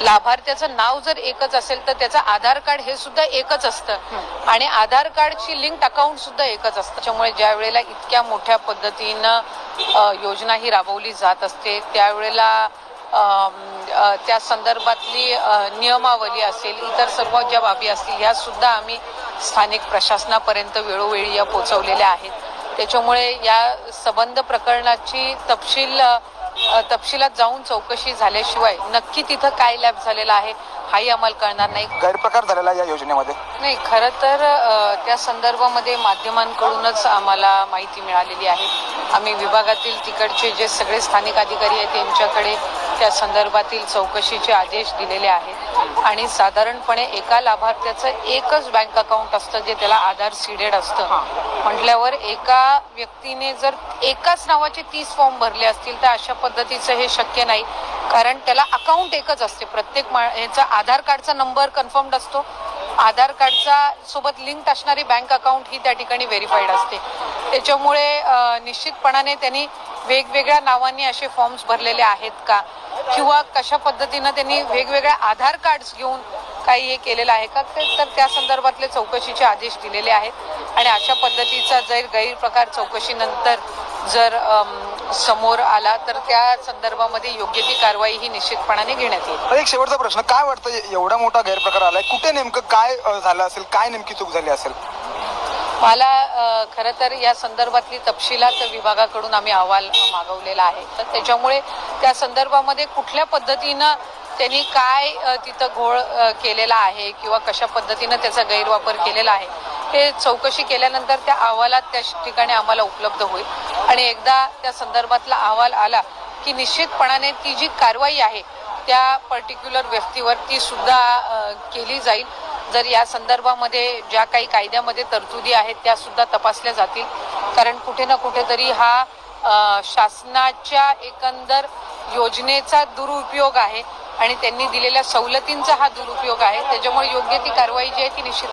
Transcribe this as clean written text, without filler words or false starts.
लाभार्थ्याचं नाव जर एकच असेल तर त्याचं आधार कार्ड हे सुद्धा एकच असतं आणि आधार कार्डची लिंक्ड अकाउंट सुद्धा एकच असतं. त्यामुळे ज्या वेळेला इतक्या मोठ्या पद्धतीनं योजना ही राबवली जात असते त्यावेळेला त्या संदर्भातली नियमावली असेल, इतर सर्व ज्या बाबी असतील ह्या सुद्धा आम्ही स्थानिक प्रशासनापर्यंत वेळोवेळी या पोहोचवलेल्या आहेत. त्याच्यामुळे या संबंध प्रकरणाची तपशिलात जाऊन चौकशी झाल्याशिवाय नक्की तिथं काय लॅब झालेला आहे हाही आम्हाला कळणार नाही. गैरप्रकार झालेला या योजनेमध्ये नाही, खरं तर त्या संदर्भामध्ये माध्यमांकडूनच आम्हाला माहिती मिळालेली आहे. आम्ही विभागातील तिकडचे जे सगळे स्थानिक अधिकारी आहेत त्यांच्याकडे त्या संदर्भातील चौकशीचे आदेश दिलेले आहेत आणि साधारणपणे एका लाभार्थ्याचं एकच बँक अकाउंट असतं जे त्याला आधार सीडेड असतं. म्हटल्यावर एका व्यक्तीने जर एकाच नावाचे 30 फॉर्म भरले असतील तर अशा पद्धतीचं हे शक्य नाही, कारण त्याला अकाउंट एकच असते. प्रत्येक ह्याचा आधार कार्डचा नंबर कन्फर्म्ड असतो, आधार कार्डचा सोबत लिंक असणारी बँक अकाउंट ही त्या ठिकाणी व्हेरीफाईड असते. त्याच्यामुळे निश्चितपणाने त्यांनी वेगवेगळ्या नावांनी असे फॉर्म्स भरलेले आहेत का किंवा कशा पद्धतीनं त्यांनी वेगवेगळ्या आधार कार्ड्स घेऊन काही हे केलेलं आहे का, तर त्या संदर्भातले चौकशीचे आदेश दिलेले आहेत आणि अशा पद्धतीचा जर गैरप्रकार चौकशीनंतर जर समोर आला तर त्या संदर्भामध्ये योग्य ती कारवाई ही निश्चितपणाने घेण्यात येईल. एक शेवटचा प्रश्न, काय वाटतं एवढा मोठा गैरप्रकार आलाय, कुठे नेमकं काय झालं असेल, काय नेमकी चूक झाली असेल? मला खरं तर या संदर्भातली तपशिलात विभागाकडून आम्ही अहवाल मागवलेला आहे. तर त्याच्यामुळे त्या संदर्भामध्ये कुठल्या पद्धतीनं त्यांनी काय तिथं घोळ केलेला आहे किंवा कशा पद्धतीनं त्याचा गैरवापर केलेला आहे हे चौकशी केल्यानंतर त्या अहवालात त्या ठिकाणी आम्हाला उपलब्ध होईल आणि एकदा त्या संदर्भातला अहवाल आला की निश्चितपणाने ती जी कारवाई आहे त्या पर्टिक्युलर व्यक्तीवर ती सुद्धा केली जाईल. जर या संदर्भामध्ये ज्या काही कायद्यामध्ये तरतुदी आहेत त्या सुद्धा तपासल्या जातील, कारण कुठे ना कुठेतरी हा शासनाच्या एकंदर योजनेचा दुरुपयोग आहे आणि त्यांनी दिलेल्या सवलतींचा हा दुरुपयोग आहे. त्याच्यामुळे योग्य ती कारवाई जी आहे ती निश्चित